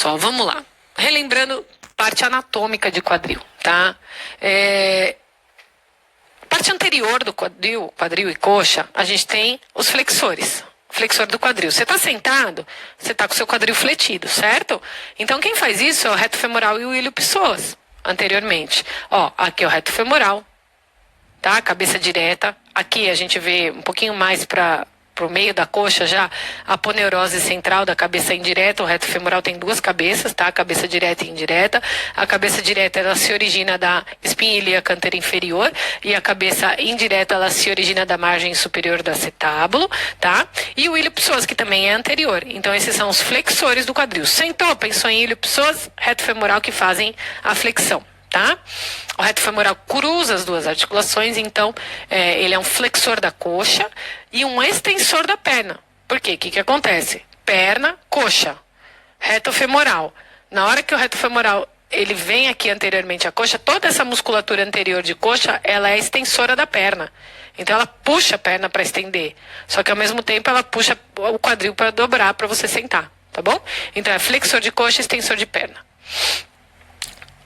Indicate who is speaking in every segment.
Speaker 1: pessoal, vamos lá. Relembrando parte anatômica de quadril, tá? Parte anterior do quadril e coxa, a gente tem os flexores. Flexor do quadril. Você está sentado, você está com o seu quadril fletido, certo? Então quem faz isso é o reto femoral e o ilio-psoas, anteriormente. Ó, aqui é o reto femoral, tá? Cabeça direta. Aqui a gente vê um pouquinho mais para o meio da coxa já a aponeurose central da cabeça indireta. O reto femoral tem duas cabeças, tá? A cabeça direta e indireta. A cabeça direta ela se origina da espinha ilíaca anterior inferior e a cabeça indireta ela se origina da margem superior do acetábulo, tá? E o ilio-psoas que também é anterior. Então esses são os flexores do quadril. Sentou, pensou em ilio-psoas, reto femoral que fazem a flexão. Tá? O reto femoral cruza as duas articulações, então ele é um flexor da coxa e um extensor da perna. Por quê? O que acontece? Perna, coxa, reto femoral. Na hora que o reto femoral ele vem aqui anteriormente à coxa, toda essa musculatura anterior de coxa, ela é extensora da perna. Então ela puxa a perna para estender. Só que ao mesmo tempo ela puxa o quadril para dobrar para você sentar, tá bom? Então é flexor de coxa, extensor de perna.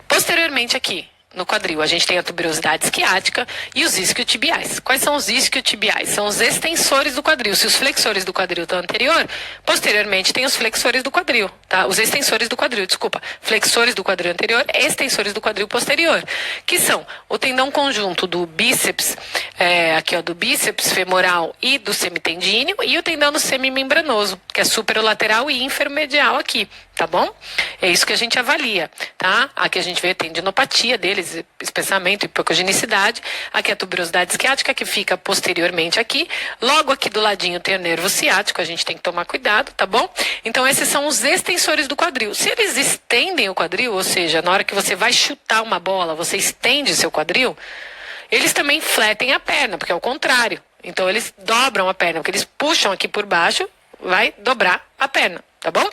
Speaker 1: Posteriormente aqui, no quadril, a gente tem a tuberosidade isquiática e os isquiotibiais. Quais são os isquiotibiais? São os extensores do quadril. Se os flexores do quadril estão anterior, posteriormente tem os flexores do quadril, tá? Os extensores do quadril, desculpa. Flexores do quadril anterior, extensores do quadril posterior, que são o tendão conjunto do bíceps, aqui ó, do bíceps femoral e do semitendíneo, e o tendão do semimembranoso, que é superolateral e inferomedial aqui, tá bom? É isso que a gente avalia, tá? Aqui a gente vê a tendinopatia deles, espessamento e hipocogenicidade. Aqui a tuberosidade isquiática, que fica posteriormente aqui. Logo aqui do ladinho tem o nervo ciático, a gente tem que tomar cuidado, tá bom? Então esses são os extensores do quadril. Se eles estendem o quadril, ou seja, na hora que você vai chutar uma bola, você estende seu quadril, eles também fletem a perna, porque é o contrário. Então eles dobram a perna, porque eles puxam aqui por baixo, vai dobrar a perna, tá bom?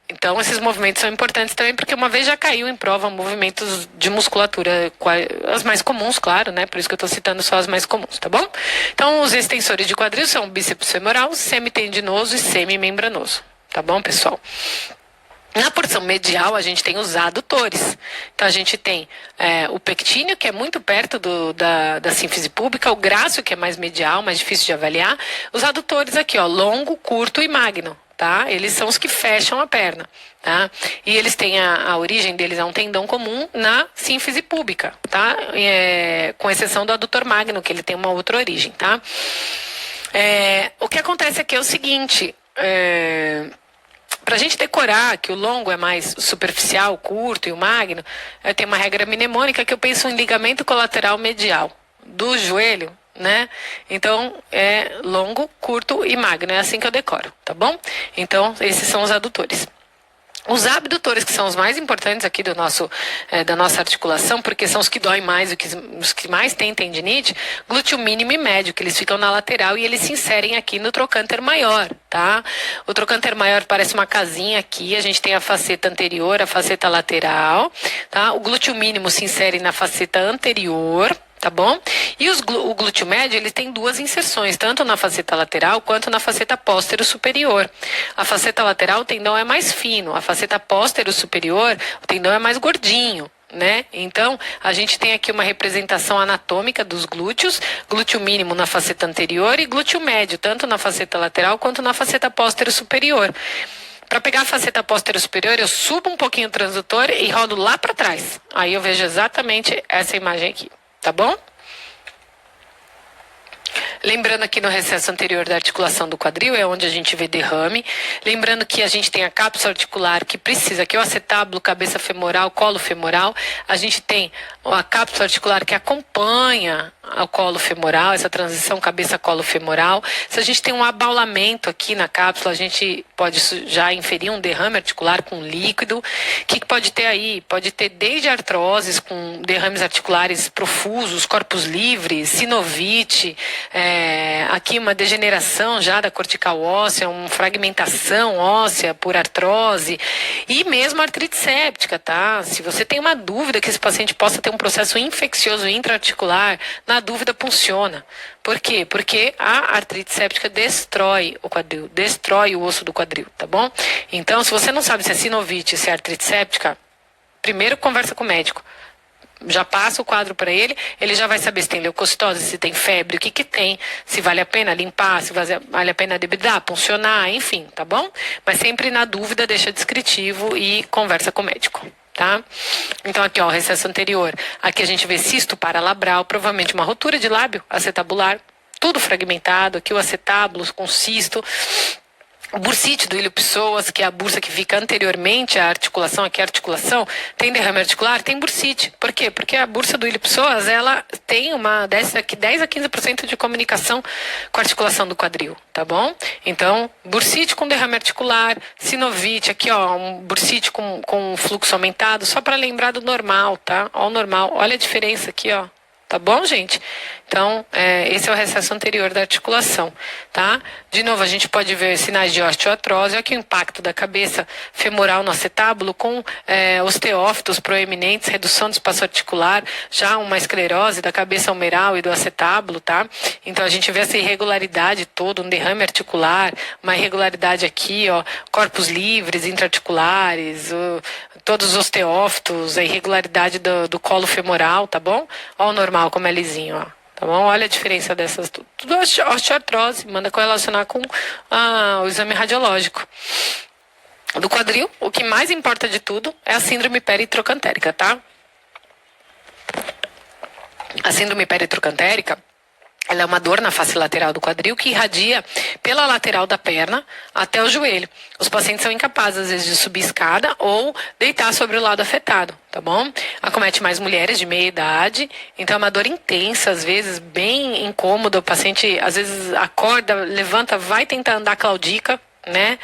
Speaker 1: Então esses movimentos são importantes também, porque uma vez já caiu em prova movimentos de musculatura, as mais comuns, claro, né? Por isso que eu estou citando só as mais comuns, tá bom? Então os extensores de quadril são o bíceps femoral, semitendinoso e semimembranoso, tá bom, pessoal? Na porção medial, a gente tem os adutores. Então, a gente tem o pectíneo, que é muito perto da sínfise púbica, o grácil, que é mais medial, mais difícil de avaliar. Os adutores aqui, ó, longo, curto e magno, tá? Eles são os que fecham a perna, tá? E eles têm a origem deles é um tendão comum na sínfise púbica, tá? Com exceção do adutor magno, que ele tem uma outra origem, tá? O que acontece aqui é o seguinte... Para a gente decorar que o longo é mais superficial, o curto e o magno, eu tenho uma regra mnemônica que eu penso em ligamento colateral medial do joelho, né? Então, é longo, curto e magno. É assim que eu decoro, tá bom? Então, esses são os adutores. Os abdutores, que são os mais importantes aqui da nossa articulação, porque são os que doem mais, os que mais têm tendinite, glúteo mínimo e médio, que eles ficam na lateral e eles se inserem aqui no trocânter maior, tá? O trocânter maior parece uma casinha aqui, a gente tem a faceta anterior, a faceta lateral, tá? O glúteo mínimo se insere na faceta anterior, tá bom? E o glúteo médio, ele tem duas inserções, tanto na faceta lateral quanto na faceta póstero superior. A faceta lateral, o tendão é mais fino, a faceta póstero superior, o tendão é mais gordinho, né? Então, a gente tem aqui uma representação anatômica dos glúteos, glúteo mínimo na faceta anterior e glúteo médio, tanto na faceta lateral quanto na faceta póstero superior. Para pegar a faceta póstero superior, eu subo um pouquinho o transdutor e rodo lá para trás. Aí eu vejo exatamente essa imagem aqui. Tá bom? Lembrando aqui no recesso anterior da articulação do quadril, é onde a gente vê derrame. Lembrando que a gente tem a cápsula articular que precisa, que é o acetábulo, cabeça femoral, colo femoral. A gente tem a cápsula articular que acompanha o colo femoral, essa transição cabeça-colo femoral. Se a gente tem um abaulamento aqui na cápsula, a gente pode já inferir um derrame articular com líquido. O que pode ter aí? Pode ter desde artroses com derrames articulares profusos, corpos livres, sinovite, aqui uma degeneração já da cortical óssea, uma fragmentação óssea por artrose. E mesmo artrite séptica, tá? Se você tem uma dúvida que esse paciente possa ter um processo infeccioso intraarticular, na dúvida funciona. Por quê? Porque a artrite séptica destrói o quadril, destrói o osso do quadril, tá bom? Então, se você não sabe se é sinovite, se é artrite séptica, primeiro conversa com o médico. Já passa o quadro para ele, ele já vai saber se tem leucocitose, se tem febre, o que que tem, se vale a pena limpar, se vale a pena debridar, puncionar, enfim, tá bom? Mas sempre na dúvida, deixa descritivo e conversa com o médico, tá? Então aqui, ó, recesso anterior, aqui a gente vê cisto paralabral, provavelmente uma rotura de lábio acetabular, tudo fragmentado, aqui o acetábulo com cisto, o bursite do ilho psoas, que é a bursa que fica anteriormente à articulação, aqui a articulação, tem derrame articular, tem bursite. Por quê? Porque a bursa do ilho psoas, ela tem uma 10 a 15% de comunicação com a articulação do quadril, tá bom? Então, bursite com derrame articular, sinovite, aqui ó, um bursite com fluxo aumentado, só para lembrar do normal, tá? Ó o normal, olha a diferença aqui, ó. Tá bom, gente? Então, esse é o recesso anterior da articulação, tá? De novo, a gente pode ver sinais de osteoartrose, aqui o impacto da cabeça femoral no acetábulo com osteófitos proeminentes, redução do espaço articular, já uma esclerose da cabeça humeral e do acetábulo, tá? Então, a gente vê essa irregularidade toda, um derrame articular, uma irregularidade aqui, ó, corpos livres, intraarticulares, todos os osteófitos, a irregularidade do colo femoral, tá bom? Ó o normal como é lisinho, ó. Tá bom? Olha a diferença dessas. Tudo osteoartrose, manda correlacionar com o exame radiológico. Do quadril, o que mais importa de tudo é a síndrome peritrocantérica, tá? A síndrome peritrocantérica, ela é uma dor na face lateral do quadril que irradia pela lateral da perna até o joelho. Os pacientes são incapazes, às vezes, de subir escada ou deitar sobre o lado afetado, tá bom? Acomete mais mulheres de meia idade, então é uma dor intensa, às vezes, bem incômoda. O paciente, às vezes, acorda, levanta, vai tentar andar, claudica, né?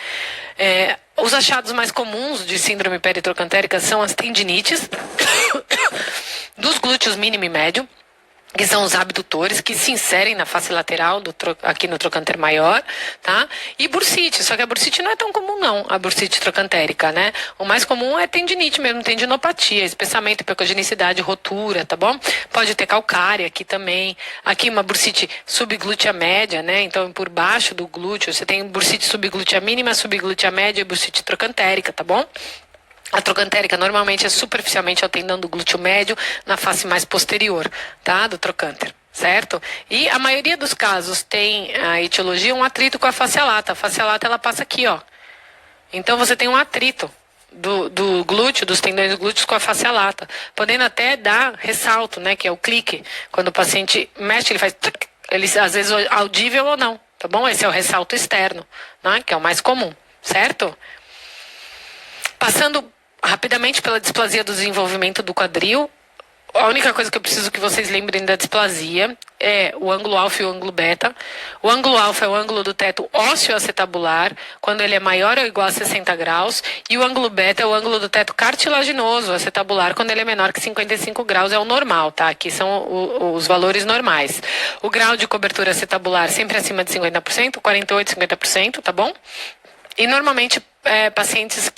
Speaker 1: Os achados mais comuns de síndrome peritrocantérica são as tendinites dos glúteos mínimo e médio, que são os abdutores que se inserem na face lateral aqui no trocânter maior, tá? E bursite, só que a bursite não é tão comum não, a bursite trocantérica, né? O mais comum é tendinite mesmo, tendinopatia, espessamento, hipercogenicidade, rotura, tá bom? Pode ter calcária aqui também, aqui uma bursite subglútea média, né? Então por baixo do glúteo, você tem bursite subglútea mínima, subglútea média e bursite trocantérica, tá bom? A trocantérica normalmente é superficialmente ao tendão do glúteo médio na face mais posterior, tá? Do trocânter, certo? E a maioria dos casos tem a etiologia um atrito com a fascia lata. A fascia lata ela passa aqui, ó. Então você tem um atrito do glúteo, dos tendões glúteos com a fascia lata, podendo até dar ressalto, né? Que é o clique. Quando o paciente mexe, ele faz... Ele às vezes audível ou não, tá bom? Esse é o ressalto externo, né? Que é o mais comum, certo? Passando rapidamente pela displasia do desenvolvimento do quadril, a única coisa que eu preciso que vocês lembrem da displasia é o ângulo alfa e o ângulo beta. O ângulo alfa é o ângulo do teto ósseo-acetabular, quando ele é maior ou igual a 60 graus, e o ângulo beta é o ângulo do teto cartilaginoso acetabular, quando ele é menor que 55 graus, é o normal, tá? Aqui são os valores normais. O grau de cobertura acetabular sempre acima de 50%, 48%, 50%, tá bom? E normalmente pacientes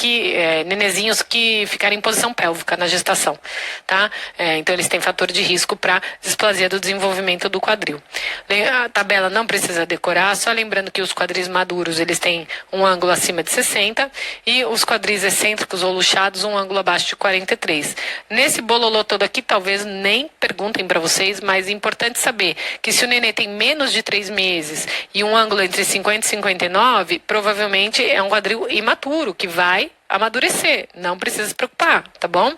Speaker 1: nenezinhos que ficarem em posição pélvica na gestação, tá? Então eles têm fator de risco para displasia do desenvolvimento do quadril. A tabela não precisa decorar, só lembrando que os quadris maduros eles têm um ângulo acima de 60 e os quadris excêntricos ou luxados um ângulo abaixo de 43. Nesse bololô todo aqui, talvez nem perguntem para vocês, mas é importante saber que se o nenê tem menos de 3 meses e um ângulo entre 50 e 59, provavelmente é um quadril imaturo, que vai amadurecer, não precisa se preocupar, tá bom?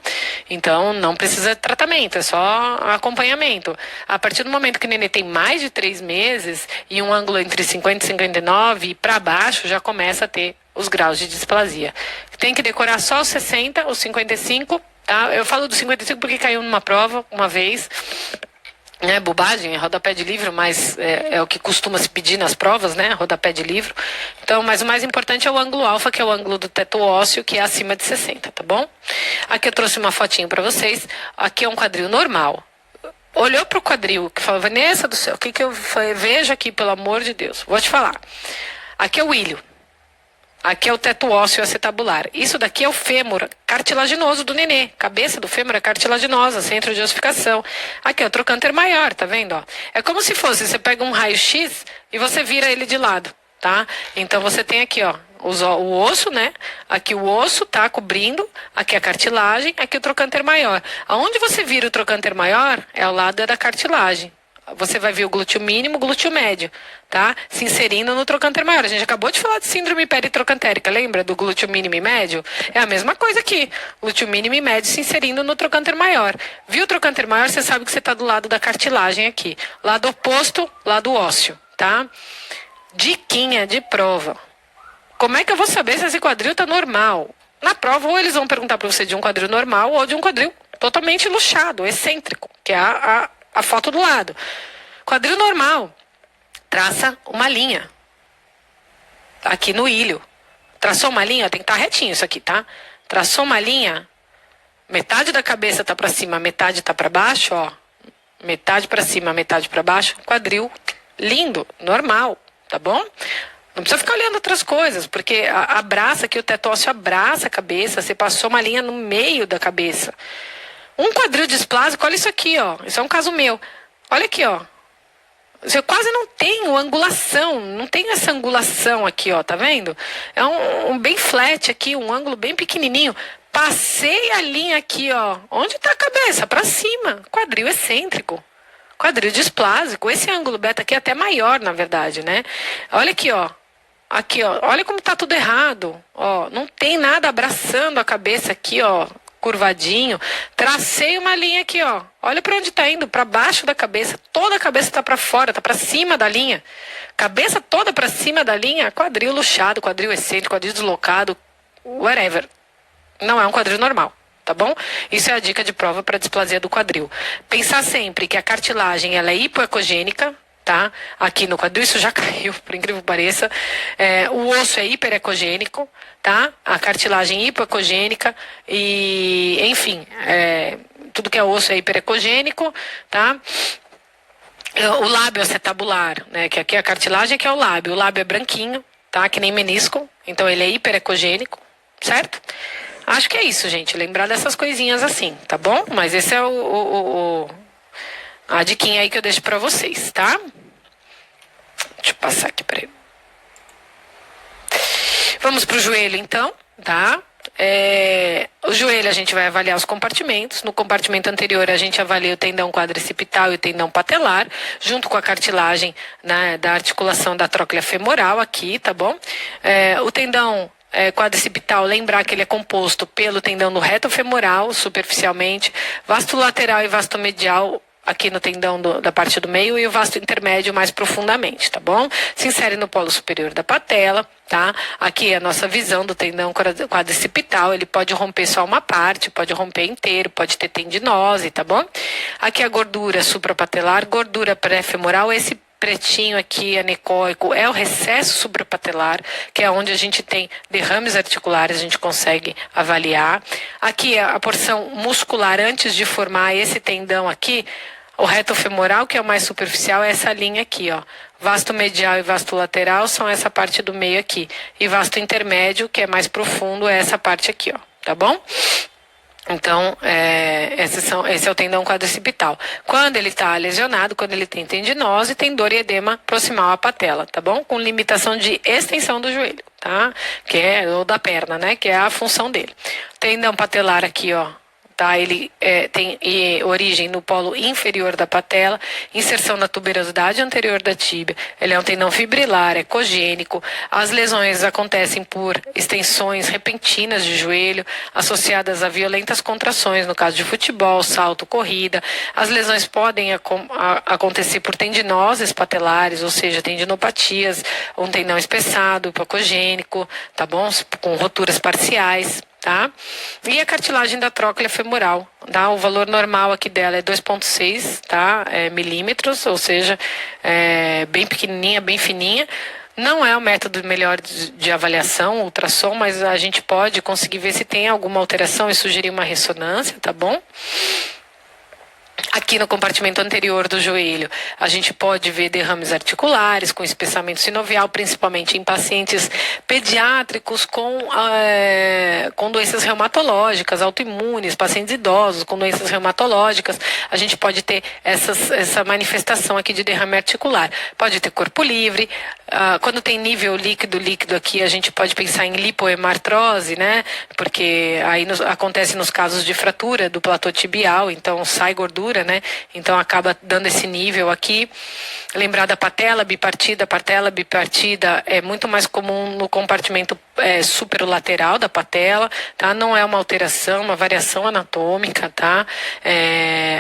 Speaker 1: Então, não precisa de tratamento, é só acompanhamento. A partir do momento que o nenê tem mais de 3 meses e um ângulo entre 50 e 59 e para baixo, já começa a ter os graus de displasia. Tem que decorar só os 60, os 55, tá? Eu falo dos 55 porque caiu numa prova uma vez, né, bobagem, é rodapé de livro, mas é o que costuma se pedir nas provas, né, rodapé de livro. Então, mas o mais importante é o ângulo alfa, que é o ângulo do teto ósseo, que é acima de 60, tá bom? Aqui eu trouxe uma fotinho para vocês. Aqui é um quadril normal. Olhou pro quadril, que falou, Vanessa do céu, o que eu vejo aqui, pelo amor de Deus? Vou te falar. Aqui é o ilho. Aqui é o teto ósseo acetabular. Isso daqui é o fêmur cartilaginoso do nenê. Cabeça do fêmur é cartilaginosa, centro de ossificação. Aqui é o trocânter maior, tá vendo? Ó? É como se fosse, você pega um raio-x e você vira ele de lado, tá? Então você tem aqui, ó, o osso, né? Aqui o osso tá cobrindo, aqui a cartilagem, aqui o trocânter maior. Aonde você vira o trocânter maior é ao lado da cartilagem. Você vai ver o glúteo mínimo, o glúteo médio, tá? Se inserindo no trocânter maior. A gente acabou de falar de síndrome peritrocantérica, lembra do glúteo mínimo e médio? É a mesma coisa aqui. Glúteo mínimo e médio se inserindo no trocânter maior. Viu o trocânter maior, você sabe que você está do lado da cartilagem aqui. Lado oposto, lado ósseo, tá? Diquinha de prova. Como é que eu vou saber se esse quadril tá normal? Na prova, ou eles vão perguntar para você de um quadril normal ou de um quadril totalmente luxado, excêntrico, que é a foto do lado. Quadril normal. Traça uma linha. Aqui no ilho. Traçou uma linha, tem que estar retinho isso aqui, tá? Traçou uma linha. Metade da cabeça tá para cima, metade tá para baixo, ó. Metade para cima, metade para baixo. Quadril lindo, normal, tá bom? Não precisa ficar olhando outras coisas, porque abraça aqui, o teto ósseo abraça a cabeça. Você passou uma linha no meio da cabeça. Um quadril displásico, olha isso aqui, ó. Isso é um caso meu. Olha aqui, ó. Você quase não tem angulação, não tem essa angulação aqui, ó, tá vendo? É um bem flat aqui, um ângulo bem pequenininho. Passei a linha aqui, ó. Onde tá a cabeça? Pra cima. Quadril excêntrico. Quadril displásico. Esse ângulo beta aqui é até maior, na verdade, né? Olha aqui, ó. Aqui, ó. Olha como tá tudo errado. Ó, não tem nada abraçando a cabeça aqui, ó. Curvadinho, tracei uma linha aqui, ó. Olha para onde tá indo, para baixo da cabeça. Toda a cabeça tá para fora, tá para cima da linha. Cabeça toda para cima da linha, quadril luxado, quadril excêntrico, quadril deslocado, whatever. Não é um quadril normal, tá bom? Isso é a dica de prova para displasia do quadril. Pensar sempre que a cartilagem ela é hipoecogênica, tá? Aqui no quadril, isso já caiu, por incrível que pareça. O osso é hiperecogênico, tá? A cartilagem hipoecogênica e, enfim, tudo que é osso é hiperecogênico, tá? O lábio acetabular, né? Que aqui é a cartilagem, aqui é o lábio. O lábio é branquinho, tá? Que nem menisco, então ele é hiperecogênico, certo? Acho que é isso, gente. Lembrar dessas coisinhas assim, tá bom? Mas esse é a diquinha aí que eu deixo pra vocês, tá? Deixa eu passar aqui pra ele. Vamos pro joelho, então, tá? O joelho a gente vai avaliar os compartimentos. No compartimento anterior a gente avalia o tendão quadricipital e o tendão patelar, junto com a cartilagem, né, da articulação da tróclea femoral aqui, tá bom? O tendão quadricipital, lembrar que ele é composto pelo tendão do reto femoral, superficialmente, vasto lateral e vasto medial, aqui no tendão da parte do meio, e o vasto intermédio mais profundamente, tá bom? Se insere no polo superior da patela, tá? Aqui é a nossa visão do tendão quadricipital, ele pode romper só uma parte, pode romper inteiro, pode ter tendinose, tá bom? Aqui a gordura suprapatelar, gordura pré-femoral, esse pretinho aqui, anecóico, é o recesso suprapatelar, que é onde a gente tem derrames articulares, a gente consegue avaliar. Aqui é a porção muscular antes de formar esse tendão aqui, o reto femoral, que é o mais superficial, é essa linha aqui, ó. Vasto medial e vasto lateral são essa parte do meio aqui. E vasto intermédio, que é mais profundo, é essa parte aqui, ó. Tá bom? Então, esse é o tendão quadricipital. Quando ele está lesionado, quando ele tem tendinose, tem dor e edema proximal à patela, tá bom? Com limitação de extensão do joelho, tá? Ou da perna, né? Que é a função dele. Tendão patelar aqui, ó. Tá? Ele tem origem no polo inferior da patela, inserção na tuberosidade anterior da tíbia. Ele é um tendão fibrilar, ecogênico. As lesões acontecem por extensões repentinas de joelho, associadas a violentas contrações, no caso de futebol, salto, corrida. As lesões podem acontecer por tendinoses patelares, ou seja, tendinopatias, um tendão espessado, hipocogênico, tá bom? Com roturas parciais. Tá? E a cartilagem da tróclea femoral, tá? O valor normal aqui dela é 2,6, tá? Milímetros, ou seja, bem pequenininha, bem fininha. Não é o método melhor de avaliação, ultrassom, mas a gente pode conseguir ver se tem alguma alteração e sugerir uma ressonância, tá bom? Aqui no compartimento anterior do joelho, a gente pode ver derrames articulares com espessamento sinovial, principalmente em pacientes pediátricos com doenças reumatológicas, autoimunes, pacientes idosos com doenças reumatológicas. A gente pode ter essa manifestação aqui de derrame articular. Pode ter corpo livre. Quando tem nível líquido aqui, a gente pode pensar em lipohemartrose, né? Porque aí acontece nos casos de fratura do platô tibial, então sai gordura, né? Então acaba dando esse nível aqui. Lembrar da patela bipartida. A patela bipartida é muito mais comum no compartimento superolateral da patela, tá? Não é uma alteração, uma variação anatômica, tá?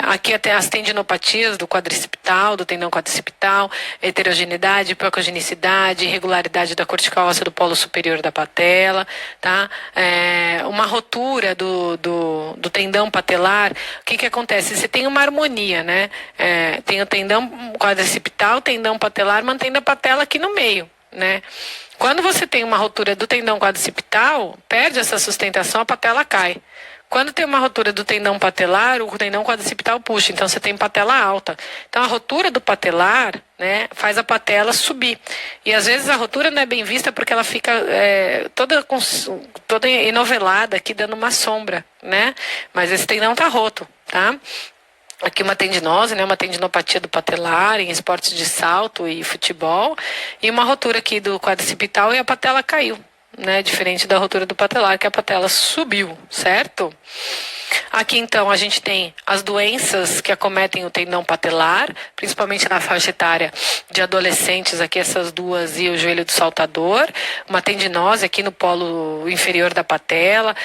Speaker 1: Aqui até as tendinopatias do quadricipital, do tendão quadricipital, heterogeneidade, hipocogenicidade, irregularidade da cortical óssea do polo superior da patela, tá? Uma rotura do tendão patelar. O que acontece? Você tem uma harmonia, né? Tem o tendão quadricipital, tendão patelar, mantendo a patela aqui no meio, né? Quando você tem uma rotura do tendão quadricipital, perde essa sustentação, a patela cai. Quando tem uma rotura do tendão patelar, o tendão quadricipital puxa, então você tem patela alta. Então a rotura do patelar, né, faz a patela subir. E às vezes a rotura não é bem vista porque ela fica toda enovelada aqui, dando uma sombra, né? Mas esse tendão tá roto, tá? Aqui uma tendinose, né, uma tendinopatia do patelar em esportes de salto e futebol, e uma rotura aqui do quadricipital e a patela caiu, né, diferente da rotura do patelar, que a patela subiu, certo? Aqui então a gente tem as doenças que acometem o tendão patelar, principalmente na faixa etária de adolescentes, aqui essas duas e o joelho do saltador, uma tendinose aqui no polo inferior da patela,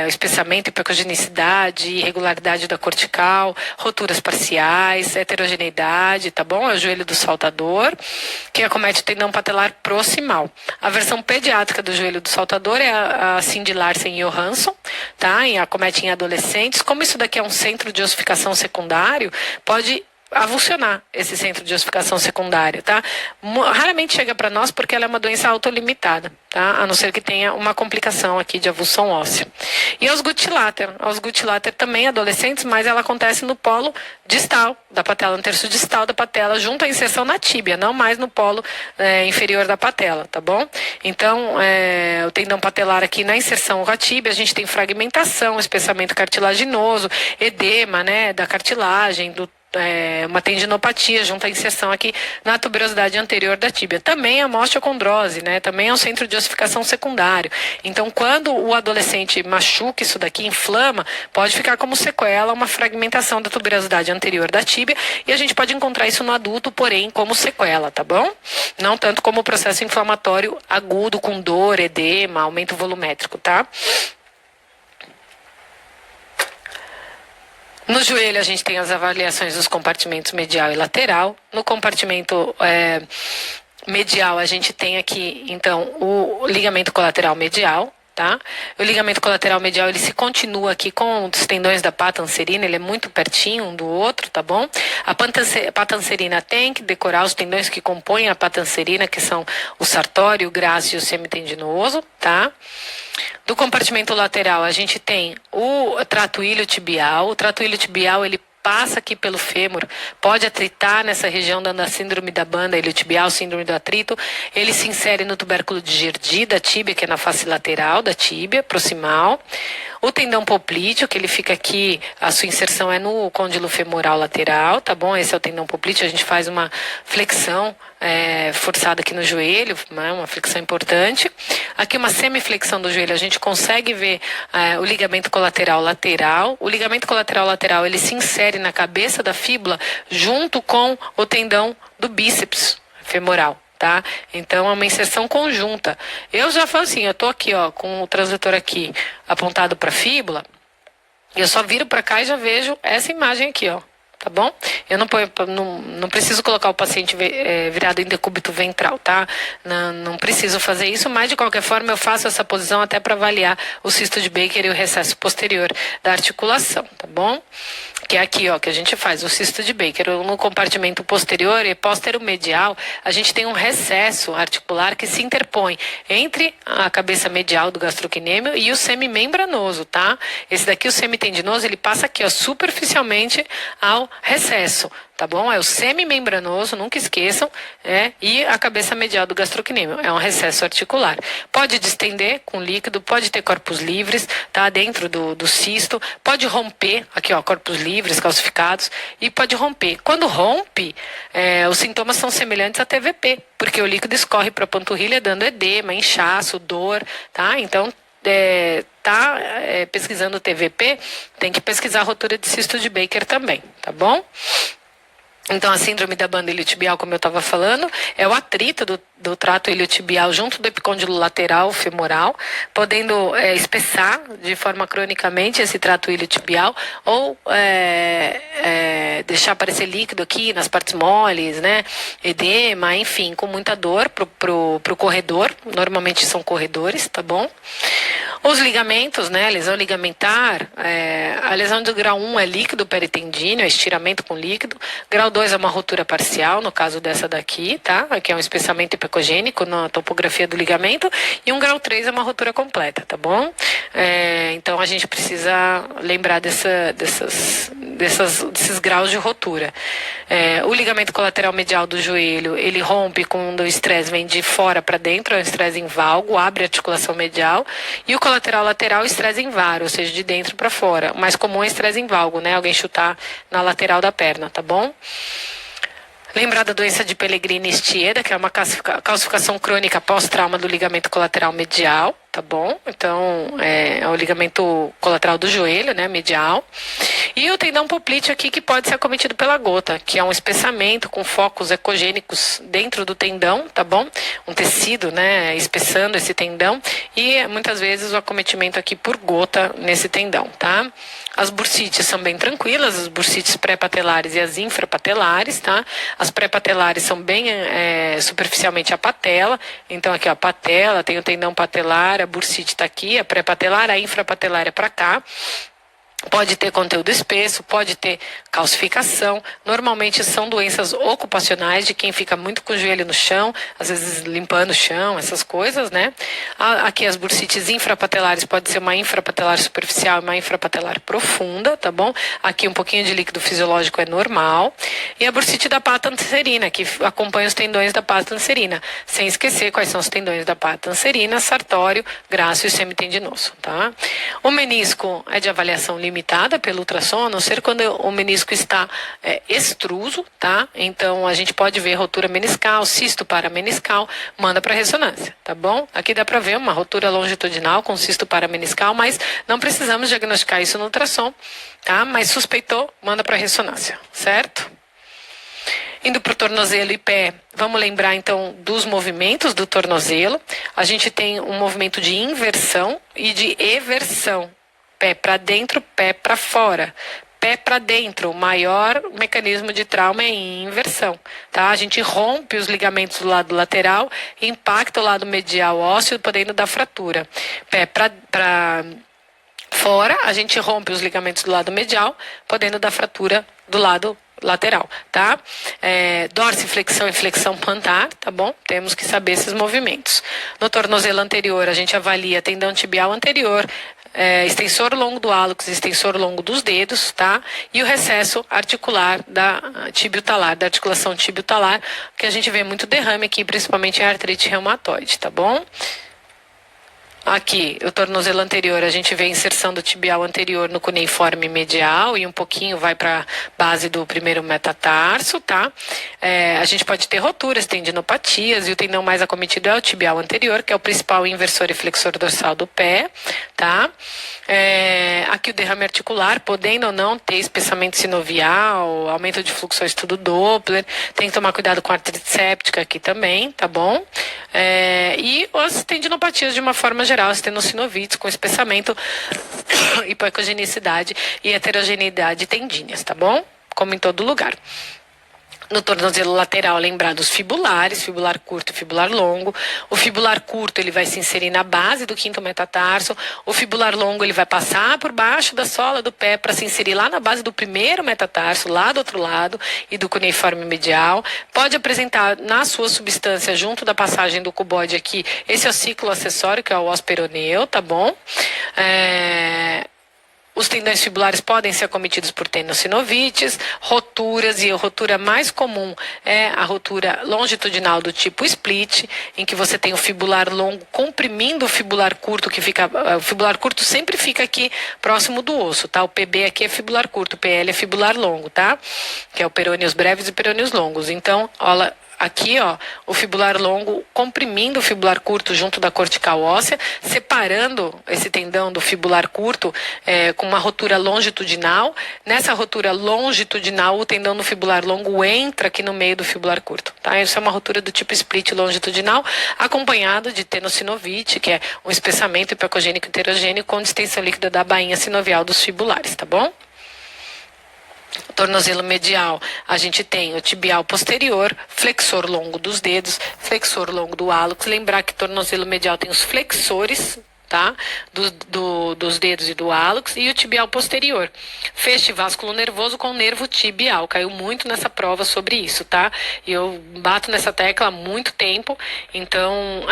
Speaker 1: espessamento, hipocogenicidade, irregularidade da cortical, roturas parciais, heterogeneidade, tá bom? É o joelho do saltador, que acomete o tendão patelar proximal. A versão pediátrica do joelho do saltador é a Cindy Larsen Johansson, tá? Acomete em adolescentes. Como isso daqui é um centro de ossificação secundário, pode avulsionar esse centro de ossificação secundária, tá? Raramente chega para nós porque ela é uma doença autolimitada, tá? A não ser que tenha uma complicação aqui de avulsão óssea. E aos gutilater também adolescentes, mas ela acontece no polo distal da patela, no terço distal da patela, junto à inserção na tíbia, não mais no polo inferior da patela, tá bom? Então, o tendão patelar aqui na inserção com a tíbia, a gente tem fragmentação, espessamento cartilaginoso, edema, né, da cartilagem, uma tendinopatia junto à inserção aqui na tuberosidade anterior da tíbia. Também a osteocondrose, né? Também é um centro de ossificação secundário. Então, quando o adolescente machuca isso daqui, inflama, pode ficar como sequela uma fragmentação da tuberosidade anterior da tíbia, e a gente pode encontrar isso no adulto, porém, como sequela, tá bom? Não tanto como processo inflamatório agudo, com dor, edema, aumento volumétrico, tá? No joelho a gente tem as avaliações dos compartimentos medial e lateral. No compartimento medial a gente tem aqui, então, o ligamento colateral medial, tá? O ligamento colateral medial, ele se continua aqui com os tendões da pata anserina, ele é muito pertinho um do outro, tá bom? A pata anserina tem que decorar os tendões que compõem a pata anserina, que são o sartório, o grácil e o semitendinoso, tá? Do compartimento lateral, a gente tem o trato iliotibial. O trato iliotibial, ele passa aqui pelo fêmur, pode atritar nessa região, dando a síndrome da banda iliotibial, síndrome do atrito. Ele se insere no tubérculo de Gerdy da tíbia, que é na face lateral da tíbia, proximal. O tendão poplíteo, que ele fica aqui, a sua inserção é no côndilo femoral lateral, tá bom? Esse é o tendão poplíteo, a gente faz uma flexão forçada aqui no joelho, né? Uma flexão importante. Aqui uma semiflexão do joelho, a gente consegue ver o ligamento colateral lateral. O ligamento colateral lateral, ele se insere na cabeça da fíbula junto com o tendão do bíceps femoral. Tá? Então é uma inserção conjunta. Eu já falo assim, eu tô aqui, ó, com o transdutor aqui apontado para a fíbula, eu só viro para cá e já vejo essa imagem aqui, ó. Tá bom? Eu não preciso colocar o paciente virado em decúbito ventral, tá? Não preciso fazer isso, mas de qualquer forma eu faço essa posição até para avaliar o cisto de Baker e o recesso posterior da articulação, tá bom? Que é aqui, ó, que a gente faz o cisto de Baker. No compartimento posterior e póstero-medial, a gente tem um recesso articular que se interpõe entre a cabeça medial do gastrocnêmio e o semimembranoso, tá? Esse daqui, o semitendinoso, ele passa aqui, ó, superficialmente ao recesso, tá bom? É o semimembranoso, nunca esqueçam, e a cabeça medial do gastrocnêmio. É um recesso articular. Pode distender com líquido, pode ter corpos livres, tá? Dentro do cisto, pode romper, aqui ó, corpos livres, calcificados, e pode romper. Quando rompe, os sintomas são semelhantes a TVP, porque o líquido escorre para a panturrilha dando edema, inchaço, dor, tá? Então, pesquisando TVP, tem que pesquisar a rotura de cisto de Baker também, tá bom? Então, a síndrome da banda iliotibial, como eu estava falando, é o atrito do trato iliotibial junto do epicôndilo lateral femoral, podendo espessar de forma cronicamente esse trato iliotibial ou deixar aparecer líquido aqui nas partes moles, né? Edema, enfim, com muita dor pro corredor. Normalmente são corredores, tá bom? Os ligamentos, né? Lesão ligamentar, a lesão do grau 1 é líquido peritendíneo, é estiramento com líquido. Grau 2 é uma rotura parcial, no caso dessa daqui, tá? Aqui é um espessamento hipocogênico na topografia do ligamento. E um grau 3 é uma rotura completa, tá bom? Então a gente precisa lembrar desses graus de rotura. O ligamento colateral medial do joelho, ele rompe quando o estresse vem de fora para dentro, é um estresse em valgo, abre a articulação medial. E o colateral lateral, estresse em varo, ou seja, de dentro para fora. O mais comum é estresse em valgo, né? Alguém chutar na lateral da perna, tá bom? Lembrar da doença de Pellegrini-Stieda, que é uma calcificação crônica pós-trauma do ligamento colateral medial, tá bom? Então, é o ligamento colateral do joelho, né, medial. E o tendão poplíteo aqui, que pode ser acometido pela gota, que é um espessamento com focos ecogênicos dentro do tendão, tá bom? Um tecido, né, espessando esse tendão. E, muitas vezes, o acometimento aqui por gota nesse tendão, tá? As bursites são bem tranquilas, as bursites pré-patelares e as infrapatelares, tá? As pré-patelares são bem superficialmente a patela. Então, aqui, ó, a patela, tem o tendão patelar, a bursite está aqui, a pré-patelar, a infrapatelar é para cá. Pode ter conteúdo espesso, pode ter calcificação. Normalmente são doenças ocupacionais de quem fica muito com o joelho no chão, às vezes limpando o chão, essas coisas, né? Aqui as bursites infrapatelares pode ser uma infrapatelar superficial e uma infrapatelar profunda, tá bom? Aqui um pouquinho de líquido fisiológico é normal. E a bursite da pata anserina, que acompanha os tendões da pata anserina. Sem esquecer quais são os tendões da pata anserina, sartório, grácil e semitendinoso, tá? O menisco é de avaliação limitada pelo ultrassom, a não ser quando o menisco está extruso, tá? Então a gente pode ver rotura meniscal, cisto parameniscal, manda para ressonância, tá bom? Aqui dá para ver uma rotura longitudinal com cisto parameniscal, mas não precisamos diagnosticar isso no ultrassom, tá? Mas suspeitou, manda para ressonância, certo? Indo para o tornozelo e pé, vamos lembrar então dos movimentos do tornozelo. A gente tem um movimento de inversão e de eversão. Pé para dentro, pé para fora. Pé para dentro, o maior mecanismo de trauma é em inversão, tá? A gente rompe os ligamentos do lado lateral, impacta o lado medial ósseo, podendo dar fratura. Pé para fora, a gente rompe os ligamentos do lado medial, podendo dar fratura do lado lateral, tá? Dorsiflexão e flexão plantar, tá bom? Temos que saber esses movimentos. No tornozelo anterior, a gente avalia tendão tibial anterior, extensor longo do hálux, extensor longo dos dedos, tá? E o recesso articular da tibio-talar, da articulação tibio-talar, que a gente vê muito derrame aqui, principalmente em artrite reumatoide, tá bom? Aqui, o tornozelo anterior, a gente vê a inserção do tibial anterior no cuneiforme medial e um pouquinho vai para a base do primeiro metatarso, tá? A gente pode ter roturas, tendinopatias, e o tendão mais acometido é o tibial anterior, que é o principal inversor e flexor dorsal do pé, tá? Aqui o derrame articular, podendo ou não ter espessamento sinovial, aumento de fluxo ao estudo Doppler, tem que tomar cuidado com a artrite séptica aqui também, tá bom? E as tendinopatias de uma forma geral, as tendinocinovites com espessamento, hipocogenicidade e heterogeneidade tendíneas, tá bom? Como em todo lugar. No tornozelo lateral, lembrar dos fibulares, fibular curto e fibular longo. O fibular curto, ele vai se inserir na base do quinto metatarso. O fibular longo, ele vai passar por baixo da sola do pé para se inserir lá na base do primeiro metatarso, lá do outro lado, e do cuneiforme medial. Pode apresentar na sua substância, junto da passagem do cuboide aqui, esse ossículo acessório, que é o osso peroneu, tá bom? Os tendões fibulares podem ser acometidos por tenossinovites, roturas, e a rotura mais comum é a rotura longitudinal do tipo split, em que você tem o fibular longo comprimindo o fibular curto, o fibular curto sempre fica aqui próximo do osso, tá? O PB aqui é fibular curto, o PL é fibular longo, tá? Que é o perôneos breves e perôneos longos. Então, olha, aqui, ó, o fibular longo comprimindo o fibular curto junto da cortical óssea, separando esse tendão do fibular curto com uma rotura longitudinal. Nessa rotura longitudinal, o tendão do fibular longo entra aqui no meio do fibular curto, tá? Isso é uma rotura do tipo split longitudinal, acompanhado de tenossinovite, que é um espessamento hipocogênico heterogêneo com distensão líquida da bainha sinovial dos fibulares, tá bom? Tornozelo medial, a gente tem o tibial posterior, flexor longo dos dedos, flexor longo do hálux. Lembrar que tornozelo medial tem os flexores, tá? Dos dedos e do hálux, e o tibial posterior. Feixe vasculo nervoso com nervo tibial. Caiu muito nessa prova sobre isso, tá? E eu bato nessa tecla há muito tempo, então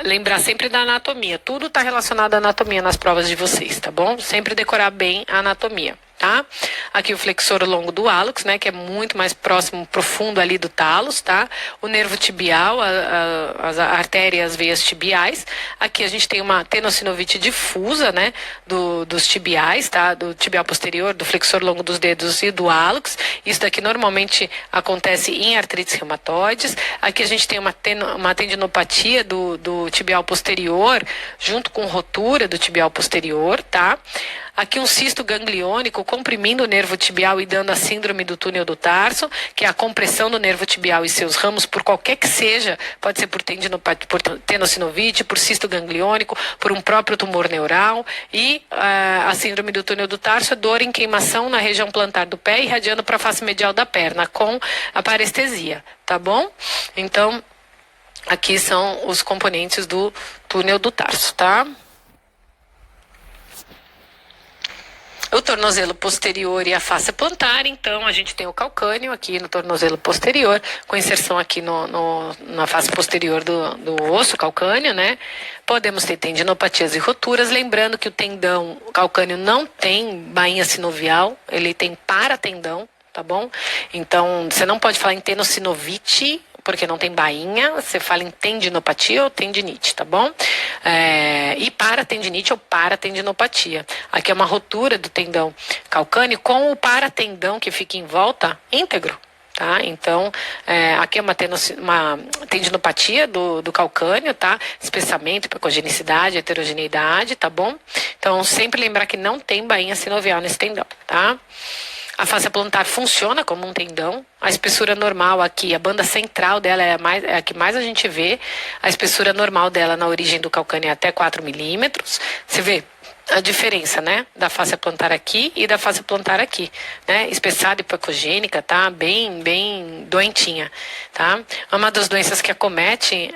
Speaker 1: lembrar sempre da anatomia. Tudo está relacionado à anatomia nas provas de vocês, tá bom? Sempre decorar bem a anatomia. Tá? Aqui o flexor longo do hálux, né, que é muito mais próximo, profundo ali do talos, tá? O nervo tibial, as artérias, as veias tibiais. Aqui a gente tem uma tenossinovite difusa, né, dos tibiais, tá? Do tibial posterior, do flexor longo dos dedos e do hálux. Isso daqui normalmente acontece em artrites reumatoides. Aqui a gente tem uma tendinopatia do tibial posterior, junto com rotura do tibial posterior, tá? Aqui um cisto gangliônico comprimindo o nervo tibial e dando a síndrome do túnel do tarso, que é a compressão do nervo tibial e seus ramos, por qualquer que seja, pode ser por tenossinovite, por cisto gangliônico, por um próprio tumor neural, e a síndrome do túnel do tarso é dor em queimação na região plantar do pé, irradiando para a face medial da perna, com a parestesia, tá bom? Então, aqui são os componentes do túnel do tarso, tá? O tornozelo posterior e a face plantar, então a gente tem o calcâneo aqui no tornozelo posterior, com inserção aqui na face posterior do osso calcâneo, né? Podemos ter tendinopatias e roturas, lembrando que o tendão calcâneo não tem bainha sinovial, ele tem paratendão, tá bom? Então, você não pode falar em tenossinovite, porque não tem bainha, você fala em tendinopatia ou tendinite, tá bom? E paratendinite ou paratendinopatia. Aqui é uma rotura do tendão calcâneo com o paratendão que fica em volta íntegro. Tá? Então, aqui é uma tendinopatia do calcâneo, tá? Espessamento, hipocogenicidade, heterogeneidade, tá bom? Então, sempre lembrar que não tem bainha sinovial nesse tendão, tá? A face plantar funciona como um tendão. A espessura normal aqui, a banda central dela é a que mais a gente vê. A espessura normal dela na origem do calcâneo é até 4 milímetros. Você vê a diferença, né? Da face plantar aqui e da face plantar aqui, né? Espessada, hipocogênica, tá? Bem doentinha, tá? Uma das doenças que acometem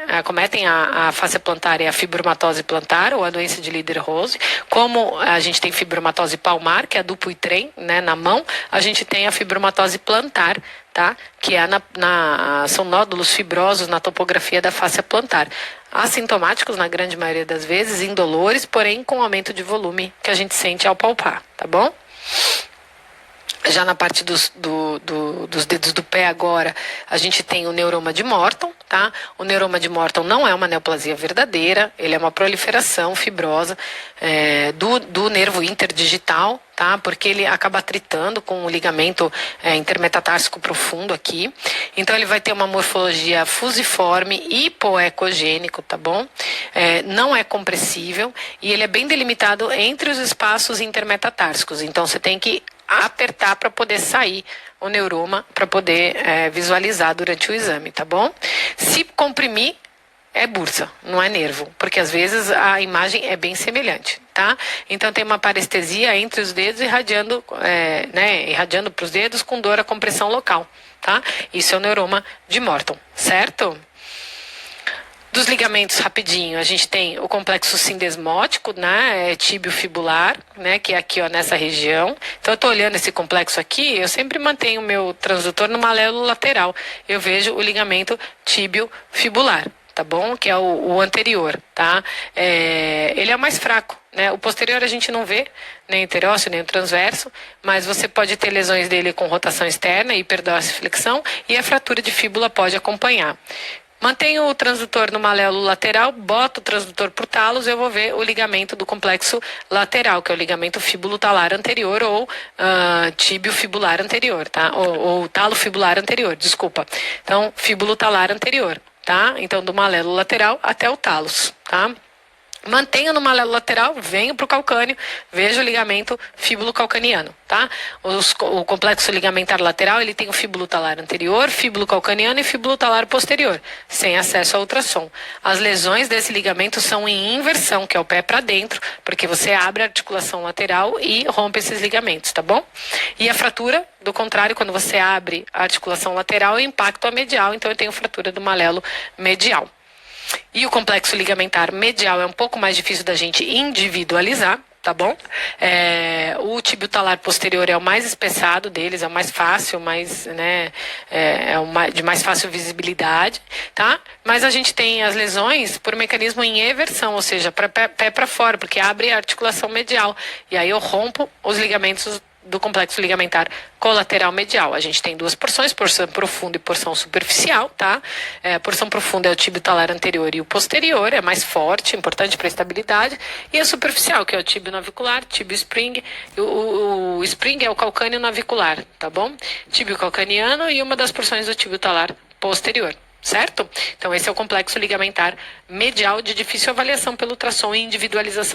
Speaker 1: a face plantar é a fibromatose plantar ou a doença de Ledder-Rose. Como a gente tem fibromatose palmar, que é a Dupuytren, né? Na mão, a gente tem a fibromatose plantar, tá? Que é são nódulos fibrosos na topografia da face plantar. Assintomáticos na grande maioria das vezes, indolores, porém com aumento de volume que a gente sente ao palpar, tá bom? Já na parte dos dedos do pé agora, a gente tem o neuroma de Morton, tá? O neuroma de Morton não é uma neoplasia verdadeira, ele é uma proliferação fibrosa do nervo interdigital, tá? Porque ele acaba tritando com o ligamento intermetatársico profundo aqui. Então ele vai ter uma morfologia fusiforme, hipoecogênico, tá bom? Não é compressível e ele é bem delimitado entre os espaços intermetatársicos. Então você tem que apertar para poder sair o neuroma, para poder visualizar durante o exame, tá bom? Se comprimir, é bursa, não é nervo, porque às vezes a imagem é bem semelhante, tá? Então tem uma parestesia entre os dedos irradiando para os dedos com dor à compressão local, tá? Isso é o neuroma de Morton, certo? Dos ligamentos, rapidinho, a gente tem o complexo sindesmótico, né, tíbio-fibular, né, que é aqui, ó, nessa região. Então, eu tô olhando esse complexo aqui, eu sempre mantenho o meu transdutor no maléolo lateral. Eu vejo o ligamento tíbio-fibular, tá tá bom? Que é o anterior, tá? Ele é o mais fraco, né? O posterior a gente não vê, nem o interósseo, nem o transverso, mas você pode ter lesões dele com rotação externa, hiperdorsiflexão, e a fratura de fíbula pode acompanhar. Mantenho o transdutor no maléolo lateral, boto o transdutor pro talos, eu vou ver o ligamento do complexo lateral, que é o ligamento fíbulo-talar anterior ou tíbio-fibular anterior, tá? Ou talo-fibular anterior, desculpa. Então, fíbulo-talar anterior, tá? Então, do maléolo lateral até o talos, tá? Mantenho no maléolo lateral, venho para o calcâneo, vejo o ligamento fíbulo-calcaniano, tá? O complexo ligamentar lateral, ele tem o fíbulo-talar anterior, fíbulo-calcaniano e fíbulo-talar posterior, sem acesso a ultrassom. As lesões desse ligamento são em inversão, que é o pé para dentro, porque você abre a articulação lateral e rompe esses ligamentos, tá bom? E a fratura, do contrário, quando você abre a articulação lateral, é impacto a medial, então eu tenho fratura do maléolo medial. E o complexo ligamentar medial é um pouco mais difícil da gente individualizar, tá bom? O tíbio talar posterior é o mais espessado deles, é o mais fácil, de mais fácil visibilidade, tá? Mas a gente tem as lesões por mecanismo em eversão, ou seja, pé para fora, porque abre a articulação medial. E aí eu rompo os ligamentos do complexo ligamentar colateral medial. A gente tem duas porções, porção profunda e porção superficial, tá? A porção profunda é o tíbio talar anterior e o posterior, é mais forte, importante para a estabilidade, e a superficial, que é o tíbio navicular, tíbio spring, o spring é o calcâneo navicular, tá bom? Tíbio calcaniano e uma das porções do tíbio talar posterior. Certo? Então esse é o complexo ligamentar medial de difícil avaliação pelo ultrassom e individualização